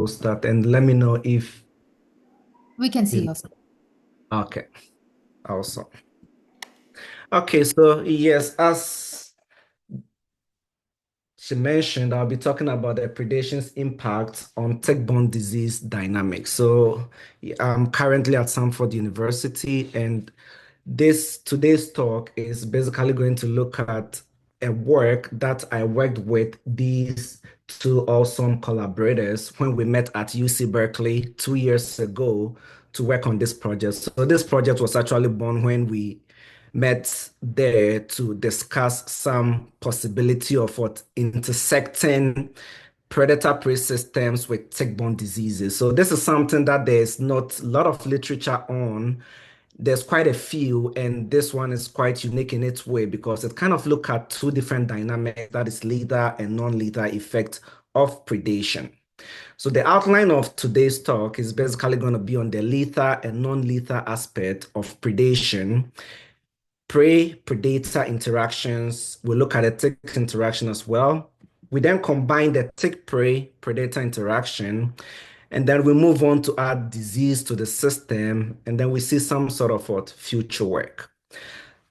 start and let me know if We can see you. yours. Okay, awesome. Okay, so yes, as she mentioned, I'll be talking about the predation's impact on tick-borne disease dynamics. So I'm currently at Stanford University, and this today's talk is basically going to look at a work that I worked with these two awesome collaborators when we met at UC Berkeley 2 years ago to work on this project. So this project was actually born when we met there to discuss some possibility of what intersecting predator-prey systems with tick-borne diseases. So this is something that there's not a lot of literature on. There's quite a few, and this one is quite unique in its way because it kind of look at two different dynamics, that is lethal and non-lethal effect of predation. So the outline of today's talk is basically going to be on the lethal and non-lethal aspect of predation, prey-predator interactions. We'll look at the tick interaction as well. We then combine the tick-prey predator interaction, and then we move on to add disease to the system, and then we see some sort of what future work.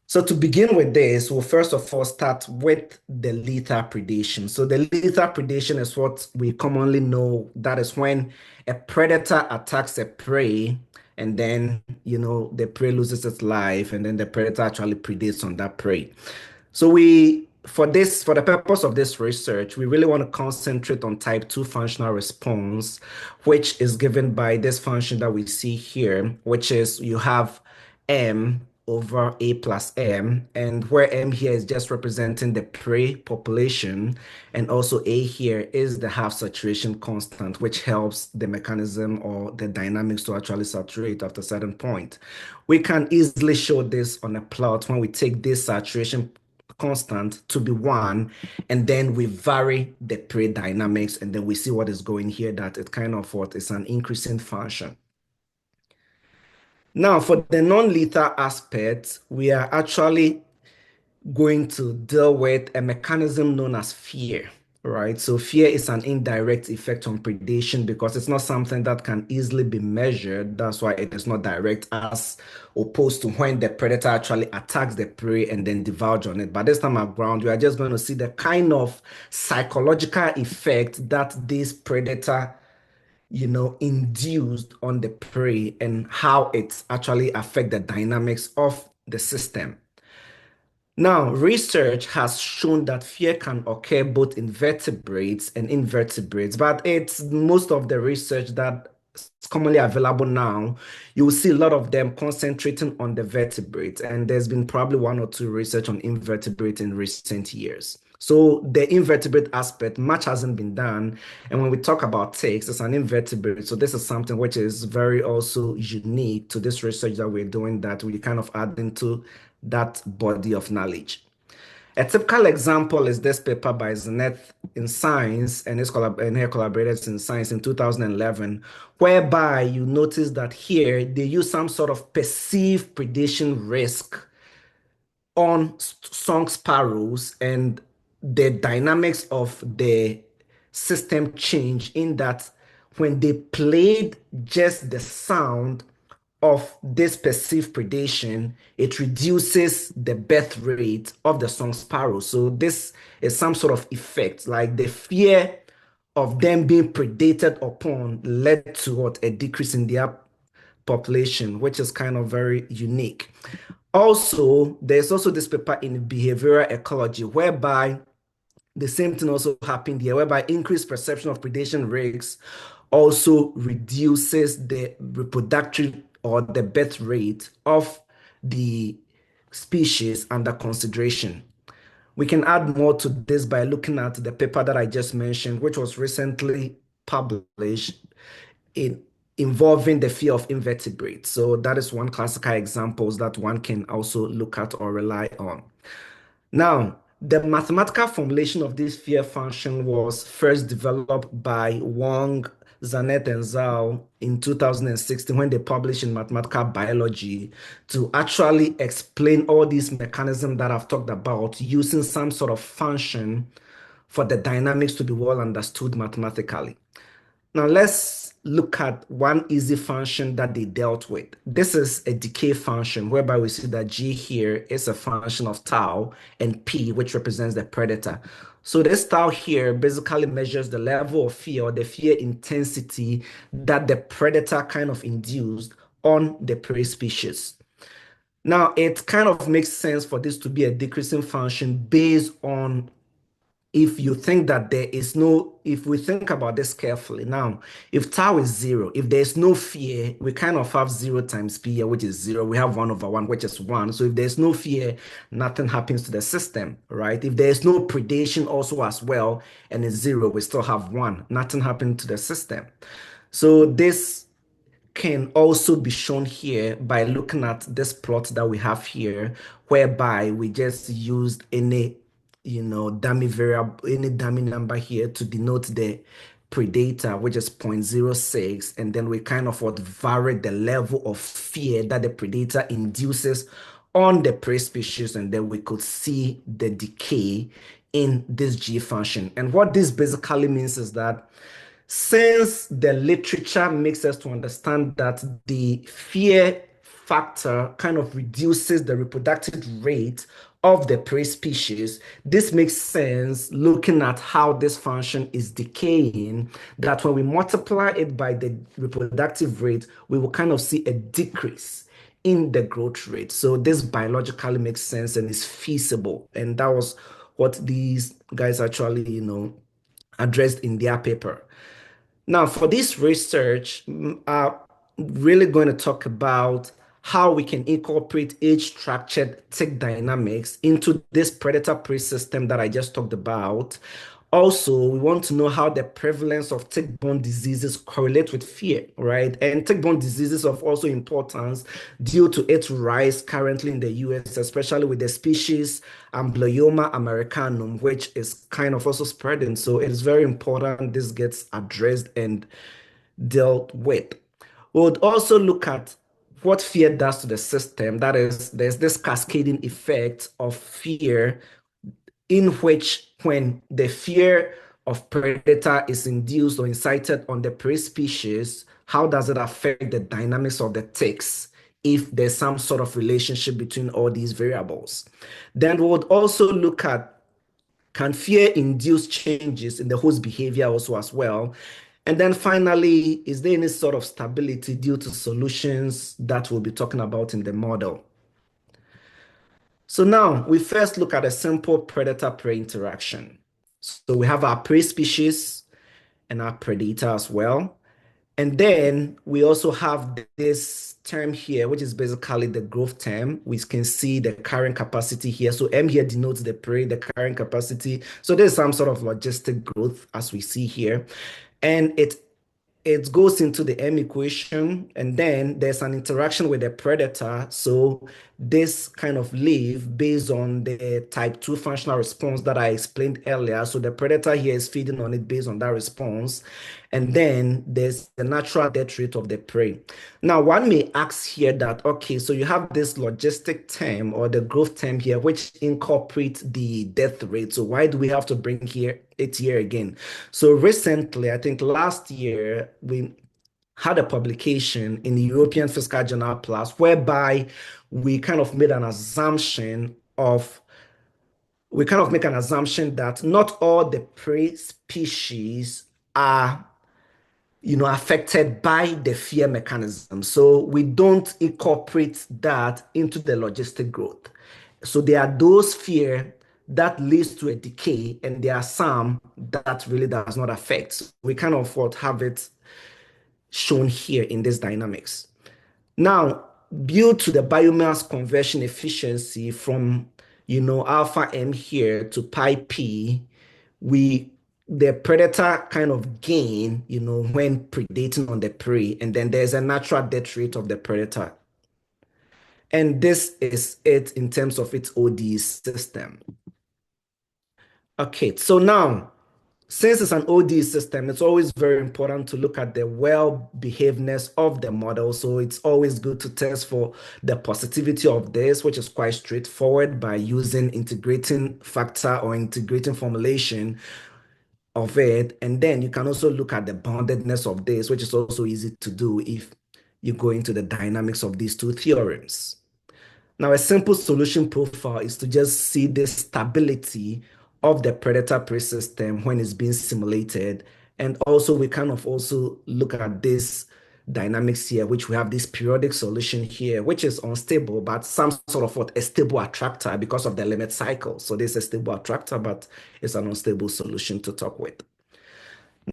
So to begin with this, we'll first of all start with the lethal predation. So the lethal predation is what we commonly know. That is when a predator attacks a prey, and then, the prey loses its life, and then the predator actually predates on that prey. So for the purpose of this research, we really want to concentrate on type 2 functional response, which is given by this function that we see here, which is you have M over A plus M, and where M here is just representing the prey population, and also A here is the half saturation constant, which helps the mechanism or the dynamics to actually saturate after a certain point. We can easily show this on a plot when we take this saturation constant to be 1, and then we vary the prey dynamics, and then we see what is going here, that it kind of what is an increasing function. Now, for the non-lethal aspect, we are actually going to deal with a mechanism known as fear, right? So fear is an indirect effect on predation because it's not something that can easily be measured. That's why it is not direct as opposed to when the predator actually attacks the prey and then devours on it. But this time around, we are just going to see the kind of psychological effect that this predator induced on the prey and how it actually affect the dynamics of the system. Now, research has shown that fear can occur both in vertebrates and invertebrates, but it's most of the research that is commonly available now. You will see a lot of them concentrating on the vertebrates, and there's been probably one or two research on invertebrate in recent years. So the invertebrate aspect, much hasn't been done. And when we talk about ticks, it's an invertebrate. So this is something which is very also unique to this research that we're doing that we kind of add into that body of knowledge. A typical example is this paper by Zeneth in Science and her collaborators in Science in 2011, whereby you notice that here they use some sort of perceived predation risk on song sparrows, and the dynamics of the system change in that when they played just the sound of this perceived predation, it reduces the birth rate of the song sparrow. So this is some sort of effect, like the fear of them being predated upon led to what a decrease in their population, which is kind of very unique. Also, there's also this paper in behavioral ecology whereby the same thing also happened here, whereby increased perception of predation risks also reduces the reproductive or the birth rate of the species under consideration. We can add more to this by looking at the paper that I just mentioned, which was recently published in involving the fear of invertebrates. So that is one classical examples that one can also look at or rely on. Now, the mathematical formulation of this fear function was first developed by Wang, Zanet, and Zhao in 2016 when they published in Mathematical Biology to actually explain all these mechanisms that I've talked about using some sort of function for the dynamics to be well understood mathematically. Now let's look at one easy function that they dealt with. This is a decay function whereby we see that G here is a function of tau and P, which represents the predator. So this tau here basically measures the level of fear or the fear intensity that the predator kind of induced on the prey species. Now, it kind of makes sense for this to be a decreasing function based on if you think that there is no, if we think about this carefully now, if tau is zero, if there's no fear, we kind of have zero times p here, which is zero. We have 1/1, which is one. So if there's no fear, nothing happens to the system, right? If there's no predation also as well, and it's zero, we still have one. Nothing happened to the system. So this can also be shown here by looking at this plot that we have here, whereby we just used any, dummy variable, any dummy number here to denote the predator, which is 0.06, and then we kind of would vary the level of fear that the predator induces on the prey species, and then we could see the decay in this G function. And what this basically means is that since the literature makes us to understand that the fear factor kind of reduces the reproductive rate of the prey species, this makes sense looking at how this function is decaying, that when we multiply it by the reproductive rate, we will kind of see a decrease in the growth rate. So this biologically makes sense and is feasible. And that was what these guys actually, addressed in their paper. Now, for this research, are really going to talk about how we can incorporate age-structured tick dynamics into this predator-prey system that I just talked about. Also, we want to know how the prevalence of tick-borne diseases correlate with fear, right? And tick-borne diseases of also importance due to its rise currently in the US, especially with the species Amblyoma americanum, which is kind of also spreading. So it is very important this gets addressed and dealt with. We would also look at what fear does to the system. That is, there's this cascading effect of fear in which when the fear of predator is induced or incited on the prey species, how does it affect the dynamics of the ticks if there's some sort of relationship between all these variables? Then we would also look at can fear induce changes in the host behavior also as well? And then finally, is there any sort of stability due to solutions that we'll be talking about in the model? So now we first look at a simple predator-prey interaction. So we have our prey species and our predator as well. And then we also have this term here, which is basically the growth term. We can see the carrying capacity here. So M here denotes the prey, the carrying capacity. So there's some sort of logistic growth as we see here. And it goes into the M equation, and then there's an interaction with the predator. So this kind of live based on the type 2 functional response that I explained earlier. So the predator here is feeding on it based on that response. And then there's the natural death rate of the prey. Now, one may ask here that, okay, so you have this logistic term or the growth term here, which incorporates the death rate. So why do we have to bring it here again? So recently, I think last year, we had a publication in the European Fiscal Journal Plus, whereby we kind of made an assumption of we kind of make an assumption that not all the prey species are affected by the fear mechanism. So we don't incorporate that into the logistic growth. So there are those fear that leads to a decay, and there are some that really does not affect. So we kind of what have it shown here in this dynamics. Now, due to the biomass conversion efficiency from, alpha M here to pi P, we the predator kind of gain, when predating on the prey, and then there's a natural death rate of the predator. And this is it in terms of its OD system. Okay, so now, since it's an OD system, it's always very important to look at the well-behavedness of the model. So it's always good to test for the positivity of this, which is quite straightforward by using integrating factor or integrating formulation. of it. And then you can also look at the boundedness of this, which is also easy to do if you go into the dynamics of these two theorems. Now, a simple solution profile is to just see the stability of the predator-prey system when it's being simulated. And also, we kind of also look at this dynamics here, which we have this periodic solution here, which is unstable, but some sort of what a stable attractor because of the limit cycle. So this is a stable attractor, but it's an unstable solution to talk with.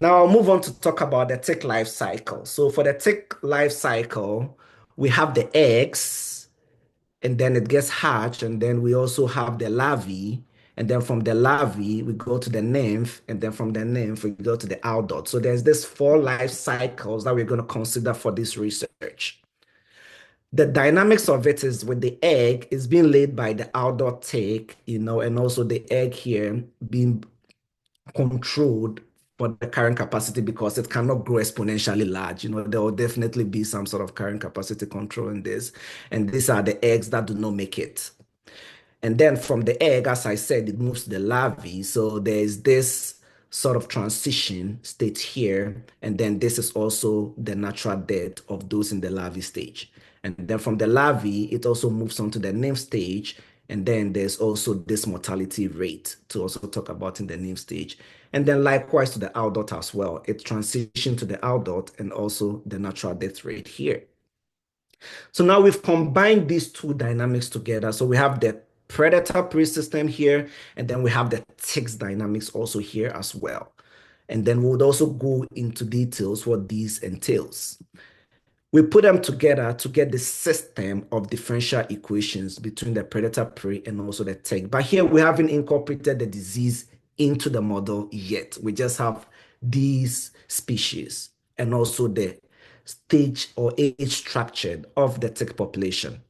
Now I'll move on to talk about the tick life cycle. So for the tick life cycle, we have the eggs, and then it gets hatched, and then we also have the larvae, and then from the larvae we go to the nymph, and then from the nymph we go to the adult. So there's this four life cycles that we're going to consider for this research. The dynamics of it is with the egg is being laid by the adult tick, and also the egg here being controlled for the carrying capacity because it cannot grow exponentially large. There will definitely be some sort of carrying capacity control in this. And these are the eggs that do not make it. And then from the egg, as I said, it moves to the larvae. So there's this sort of transition state here. And then this is also the natural death of those in the larvae stage. And then from the larvae, it also moves on to the nymph stage. And then there's also this mortality rate to also talk about in the nymph stage. And then likewise to the adult as well. It transitions to the adult and also the natural death rate here. So now we've combined these two dynamics together. So we have the predator-prey system here, and then we have the ticks dynamics also here as well. And then we would also go into details what these entails. We put them together to get the system of differential equations between the predator-prey and also the tick. But here we haven't incorporated the disease into the model yet. We just have these species and also the stage or age structure of the tick population.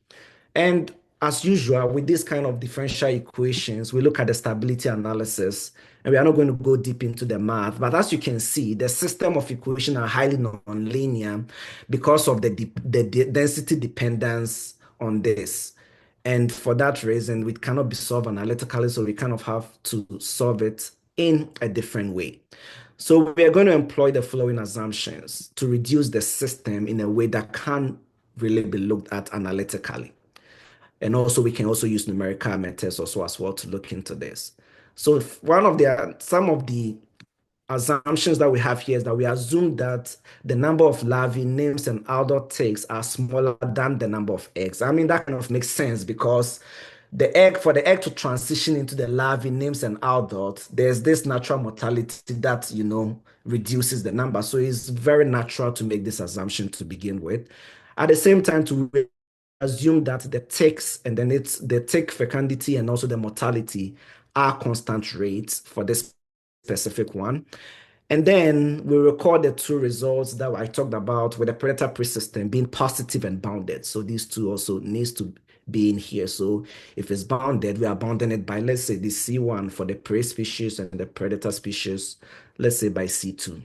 And as usual, with this kind of differential equations, we look at the stability analysis, and we are not going to go deep into the math. But as you can see, the system of equations are highly nonlinear because of the density dependence on this. And for that reason, it cannot be solved analytically, so we kind of have to solve it in a different way. So we are going to employ the following assumptions to reduce the system in a way that can really be looked at analytically. And also, we can also use numerical methods also as well to look into this. So some of the assumptions that we have here is that we assume that the number of larvae, nymphs, and adult ticks are smaller than the number of eggs. I mean, that kind of makes sense because for the egg to transition into the larvae, nymphs, and adults, there's this natural mortality that, reduces the number. So it's very natural to make this assumption to begin with. At the same time, to assume that the ticks and then it's the tick fecundity and also the mortality are constant rates for this specific one. And then we record the two results that I talked about with the predator-prey system being positive and bounded. So these two also needs to be in here. So if it's bounded, we are bounding it by, let's say, the C1 for the prey species and the predator species, let's say by C2.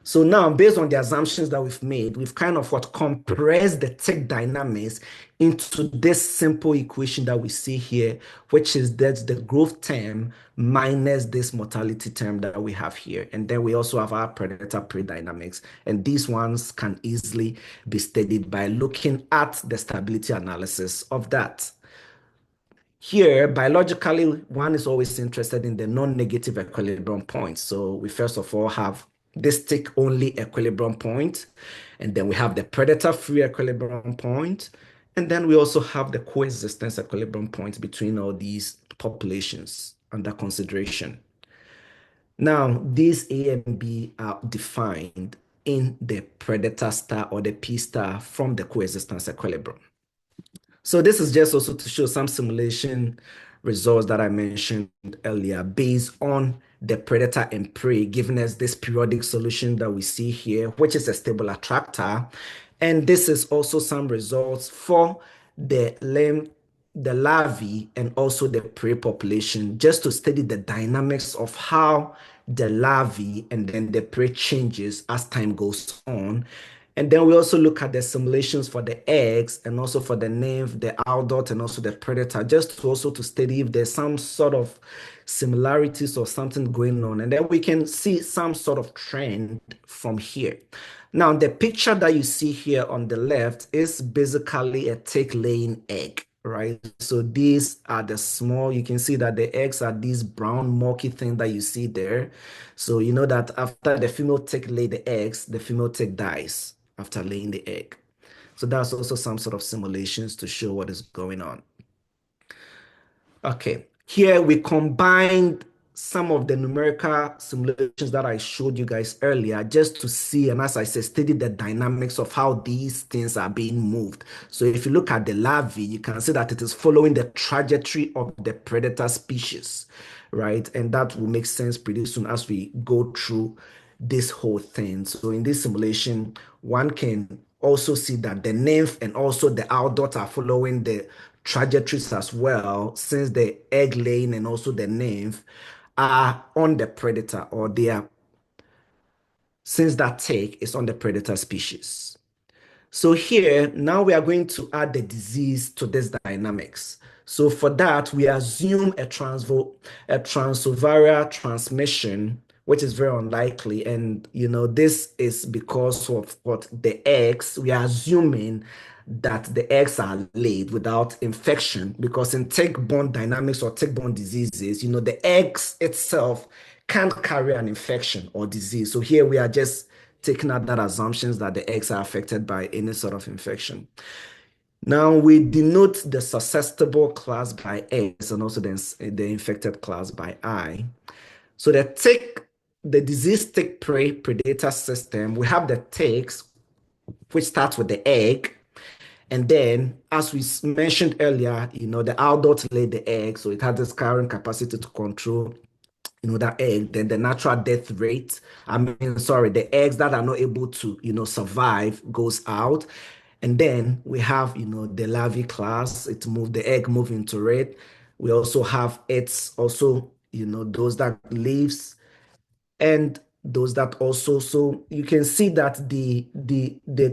So now, based on the assumptions that we've made, we've kind of compressed the tick dynamics into this simple equation that we see here, which is that the growth term minus this mortality term that we have here. And then we also have our predator-prey dynamics. And these ones can easily be studied by looking at the stability analysis of that. Here, biologically, one is always interested in the non-negative equilibrium point. So we first of all have this tick-only equilibrium point, and then we have the predator-free equilibrium point, and then we also have the coexistence equilibrium point between all these populations under consideration. Now, these A and B are defined in the predator star or the P star from the coexistence equilibrium. So this is just also to show some simulation results that I mentioned earlier based on the predator and prey, giving us this periodic solution that we see here, which is a stable attractor. And this is also some results for the larvae and also the prey population, just to study the dynamics of how the larvae and then the prey changes as time goes on. And then we also look at the simulations for the eggs and also for the nymph, the adult, and also the predator, just to also to study if there's some sort of similarities or something going on. And then we can see some sort of trend from here. Now, the picture that you see here on the left is basically a tick laying egg, right? So these are the small, you can see that the eggs are these brown, murky things that you see there. So you know that after the female tick lay the eggs, the female tick dies after laying the egg. So that's also some sort of simulations to show what is going on. Okay, here we combined some of the numerical simulations that I showed you guys earlier just to see, and as I said, study the dynamics of how these things are being moved. So if you look at the larvae, you can see that it is following the trajectory of the predator species, right? And that will make sense pretty soon as we go through this whole thing. So in this simulation, one can also see that the nymph and also the adult are following the trajectories as well, since the egg laying and also the nymph are on the predator, or they are, since that tick is on the predator species. So here, now we are going to add the disease to this dynamics. So for that, we assume a transoviral transmission, which is very unlikely. And, this is because of what the eggs, we are assuming that the eggs are laid without infection, because in tick-borne dynamics or tick-borne diseases, the eggs itself can't carry an infection or disease. So here we are just taking out that assumptions that the eggs are affected by any sort of infection. Now we denote the susceptible class by S and also the infected class by I. So the disease tick prey predator system, we have the ticks, which starts with the egg. And then, as we mentioned earlier, the adult laid the egg, so it has this carrying capacity to control that egg. Then the natural death rate, sorry, the eggs that are not able to, survive goes out. And then we have, the larvae class, the egg move into it. We also have it's also, those that leaves and those that also, so you can see that the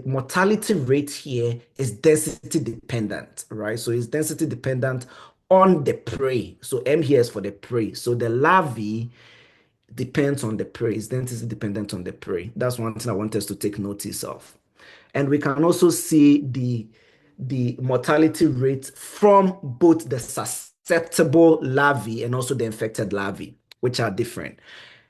mortality rate here is density dependent, right? So it's density dependent on the prey. So M here is for the prey. So the larvae depends on the prey. It's density dependent on the prey. That's one thing I want us to take notice of. And we can also see the mortality rate from both the susceptible larvae and also the infected larvae, which are different.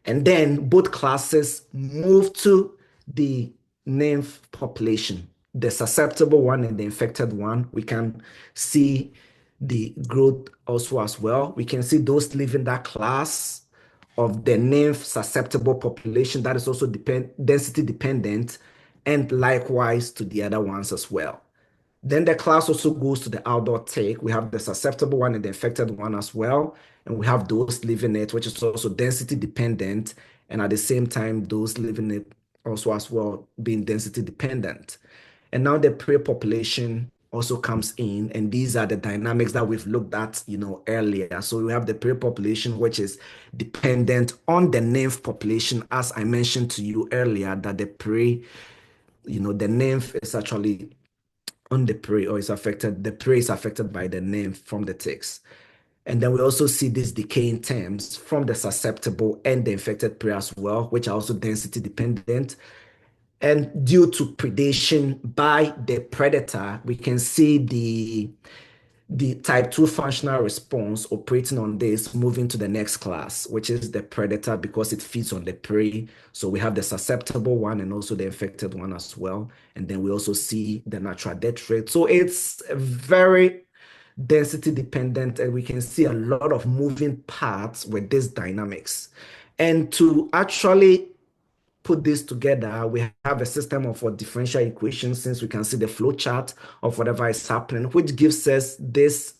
And then both classes move to the nymph population, the susceptible one and the infected one. We can see the growth also as well. We can see those living that class of the nymph susceptible population that is also density dependent, and likewise to the other ones as well. Then the class also goes to the outdoor tick. We have the susceptible one and the infected one as well. And we have those living it, which is also density dependent. And at the same time, those living it also as well being density dependent. And now the prey population also comes in, and these are the dynamics that we've looked at, earlier. So we have the prey population, which is dependent on the nymph population, as I mentioned to you earlier, that the prey, the nymph is actually on the prey, or is affected, the prey is affected by the nymph from the ticks. And then we also see these decaying terms from the susceptible and the infected prey as well, which are also density dependent. And due to predation by the predator, we can see the type 2 functional response operating on this, moving to the next class, which is the predator, because it feeds on the prey. So we have the susceptible one and also the infected one as well. And then we also see the natural death rate. So it's very density dependent, and we can see a lot of moving parts with these dynamics. And to actually put this together, we have a system of differential equations, since we can see the flow chart of whatever is happening, which gives us this,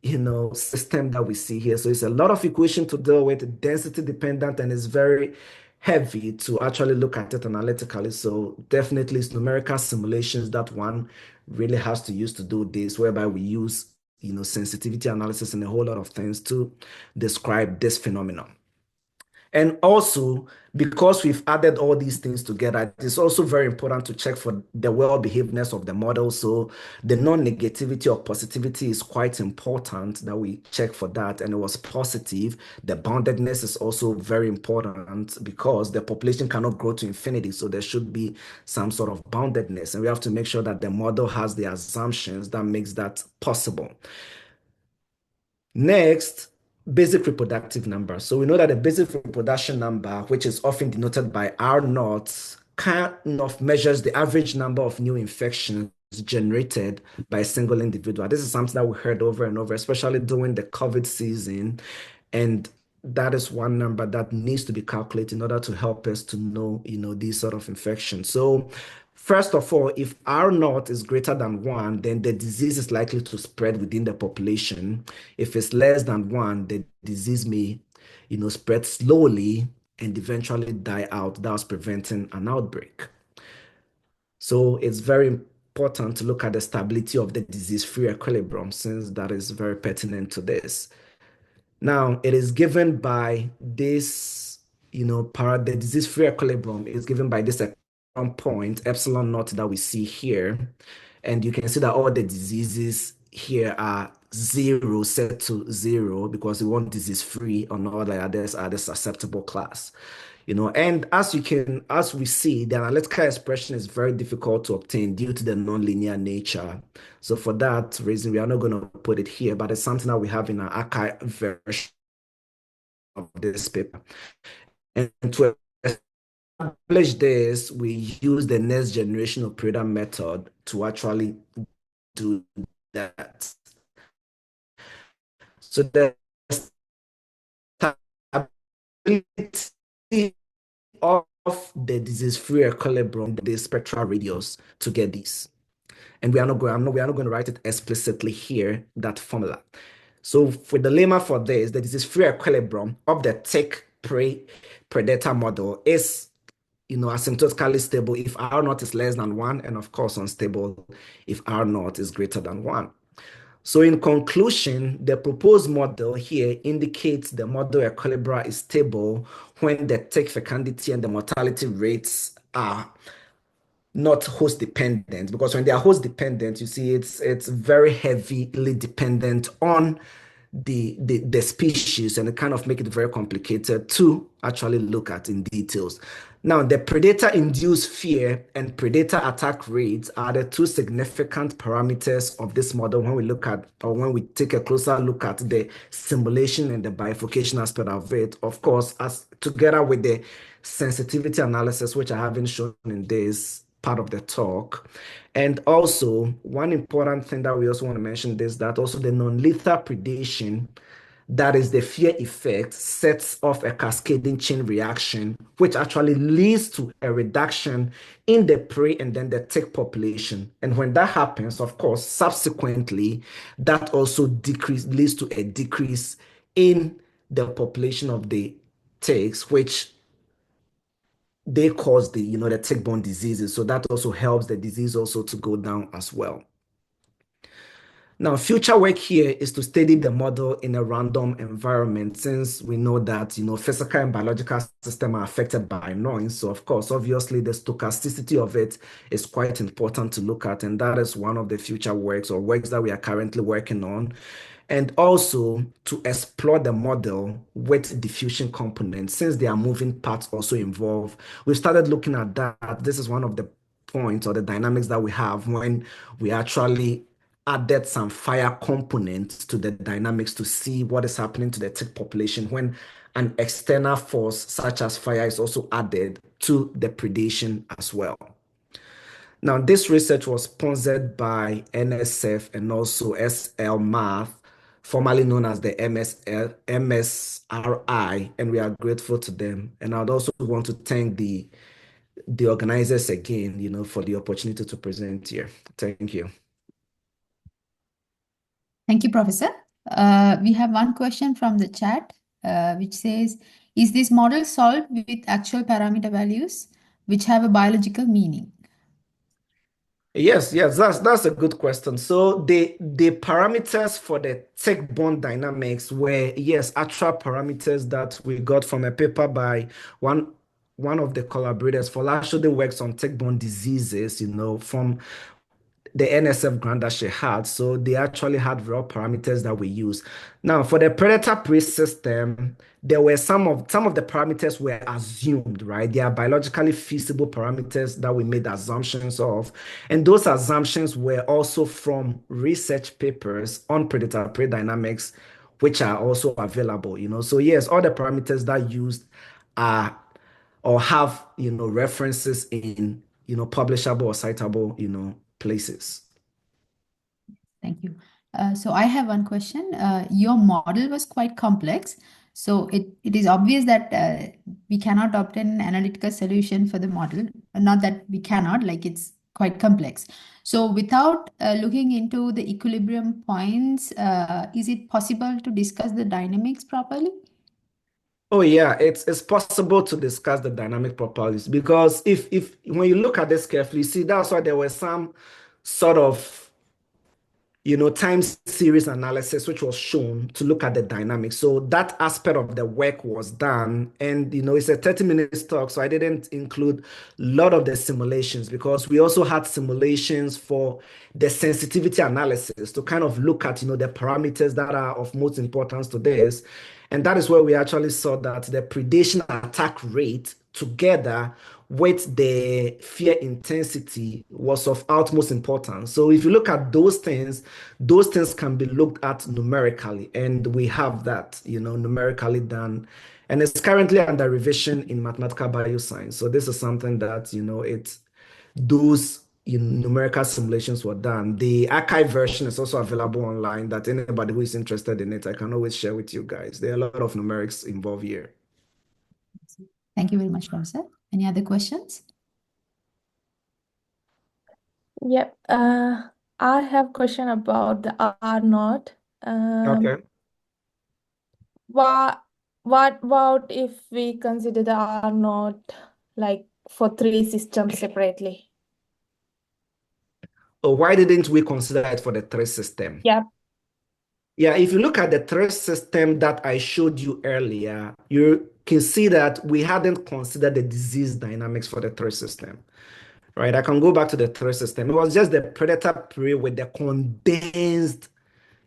system that we see here. So it's a lot of equation to deal with, density dependent, and it's very heavy to actually look at it analytically. So definitely it's numerical simulations that one really has to use to do this, whereby we use, sensitivity analysis and a whole lot of things to describe this phenomenon. And also, because we've added all these things together, it's also very important to check for the well-behavedness of the model. So the non-negativity or positivity is quite important that we check for that. And it was positive. The boundedness is also very important because the population cannot grow to infinity. So there should be some sort of boundedness. And we have to make sure that the model has the assumptions that makes that possible. Next, basic reproductive number. So we know that the basic reproduction number, which is often denoted by R naught, kind of measures the average number of new infections generated by a single individual. This is something that we heard over and over, especially during the COVID season. And that is one number that needs to be calculated in order to help us to know, these sort of infections. So first of all, if R naught is greater than one, then the disease is likely to spread within the population. If it's less than one, the disease may, spread slowly and eventually die out, thus preventing an outbreak. So it's very important to look at the stability of the disease-free equilibrium, since that is very pertinent to this. Now, it is given by this, the disease-free equilibrium is given by this equilibrium point, epsilon naught, that we see here. And you can see that all the diseases here are zero, set to zero, because we want disease-free, or all the others are the susceptible class. And as we see, the analytical expression is very difficult to obtain due to the nonlinear nature. So for that reason, we are not going to put it here, but it's something that we have in our archive version of this paper. And to establish this, we use the next generation of Preda method to actually do that. So the stability of the disease-free equilibrium, the spectral radius to get these. And we are not going to write it explicitly here, that formula. So for the lemma for this, the disease-free equilibrium of the tick-predator model is, asymptotically stable if R naught is less than one, and of course unstable if R naught is greater than one. So in conclusion, the proposed model here indicates the model equilibria is stable when the tick fecundity and the mortality rates are not host dependent, because when they are host dependent, you see it's very heavily dependent on the species, and it kind of make it very complicated to actually look at in details. Now, the predator-induced fear and predator attack rates are the two significant parameters of this model when we look at, or when we take a closer look at the simulation and the bifurcation aspect of it, of course, as together with the sensitivity analysis, which I haven't shown in this part of the talk. And also, one important thing that we also want to mention is that also the non-lethal predation, that is the fear effect, sets off a cascading chain reaction, which actually leads to a reduction in the prey and then the tick population. And when that happens, of course, subsequently, that also leads to a decrease in the population of the ticks, which they cause the tick-borne diseases. So that also helps the disease also to go down as well. Now, future work here is to study the model in a random environment, since we know that, physical and biological systems are affected by noise. So, of course, obviously, the stochasticity of it is quite important to look at. And that is one of the future works, or works that we are currently working on. And also to explore the model with diffusion components, since there are moving parts also involved. We've started looking at that. This is one of the points or the dynamics that we have when we actually added some fire components to the dynamics to see what is happening to the tick population when an external force such as fire is also added to the predation as well. Now, this research was sponsored by NSF and also SL Math, formerly known as the MSRI, and we are grateful to them. And I'd also want to thank the organizers again, for the opportunity to present here. Thank you. Thank you, Professor. We have one question from the chat, which says, is this model solved with actual parameter values which have a biological meaning? Yes, that's a good question. So the parameters for the Tick-Borne dynamics were, yes, actual parameters that we got from a paper by one one of the collaborators. Folashode works on tick-borne diseases, from the NSF grant that she had. So they actually had raw parameters that we use. Now, for the predator-prey system, there were some of the parameters were assumed, right? They are biologically feasible parameters that we made assumptions of. And those assumptions were also from research papers on predator-prey dynamics, which are also available. So yes, all the parameters that used are or have references in publishable or citable places. Thank you. So I have one question. Your model was quite complex. So it is obvious that we cannot obtain an analytical solution for the model. Not that we cannot, like it's quite complex. So without looking into the equilibrium points, is it possible to discuss the dynamics properly? Oh yeah, it's possible to discuss the dynamic properties because if when you look at this carefully, you see that's why there were some sort of time series analysis, which was shown to look at the dynamics. So that aspect of the work was done. And, it's a 30 minutes talk. So I didn't include a lot of the simulations because we also had simulations for the sensitivity analysis to kind of look at, the parameters that are of most importance to this. And that is where we actually saw that the predation attack rate together with the fear intensity was of utmost importance. So if you look at those things can be looked at numerically, and we have that, numerically done. And it's currently under revision in mathematical bioscience. So this is something that, it's those numerical simulations were done. The archive version is also available online that anybody who is interested in it, I can always share with you guys. There are a lot of numerics involved here. Thank you very much, Professor. Any other questions? Yep. I have question about the R naught. Um, Okay. what what about if we consider the R naught like for three systems separately? Why didn't we consider it for the three system? Yep. Yeah, if you look at the three system that I showed you earlier, you can see that we hadn't considered the disease dynamics for the three system, right? I can go back to the three system. It was just the predator prey with the condensed,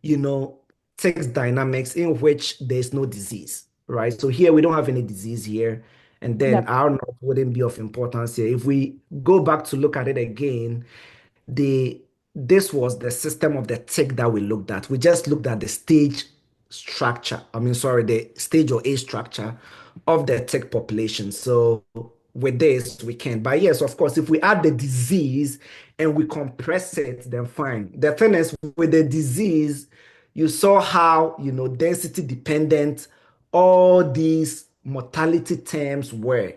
you know, text dynamics in which there's no disease, right? So here we don't have any disease here, and then Yep. R naught wouldn't be of importance here. If we go back to look at it again, the this was the system of the tick that we looked at. We just looked at the stage structure. I mean, sorry, the stage or age structure of the tick population. So with this, we can. But yes, of course, if we add the disease and we compress it, then fine. The thing is, with the disease, you saw how, density dependent all these mortality terms were.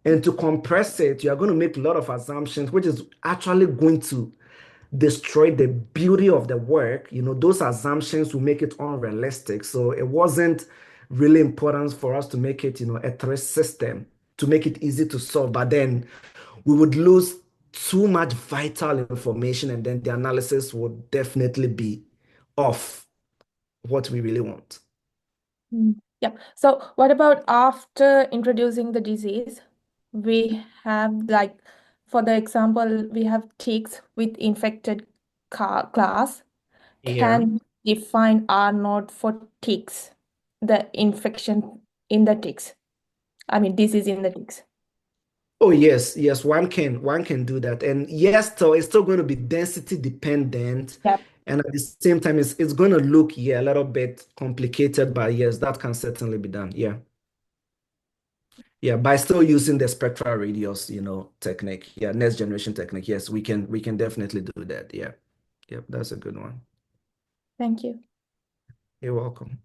And to compress it, you are going to make a lot of assumptions, which is actually going to destroy the beauty of the work. Those assumptions will make it unrealistic. So it wasn't really important for us to make it, a three system to make it easy to solve. But then we would lose too much vital information, and then the analysis would definitely be off what we really want. Yep. So what about after introducing the disease? We have like, for the example, we have ticks with infected class. Yeah. Can define R naught for ticks, the infection in the ticks. I mean, disease in the ticks. Oh yes, one can do that. And yes, so it's still going to be density dependent. Yep. And at the same time, it's going to look, yeah, a little bit complicated, but yes, that can certainly be done. Yeah. Yeah, by still using the spectral radius, technique. Yeah, next generation technique. Yes, we can definitely do that. Yeah. Yep, that's a good one. Thank you. You're welcome.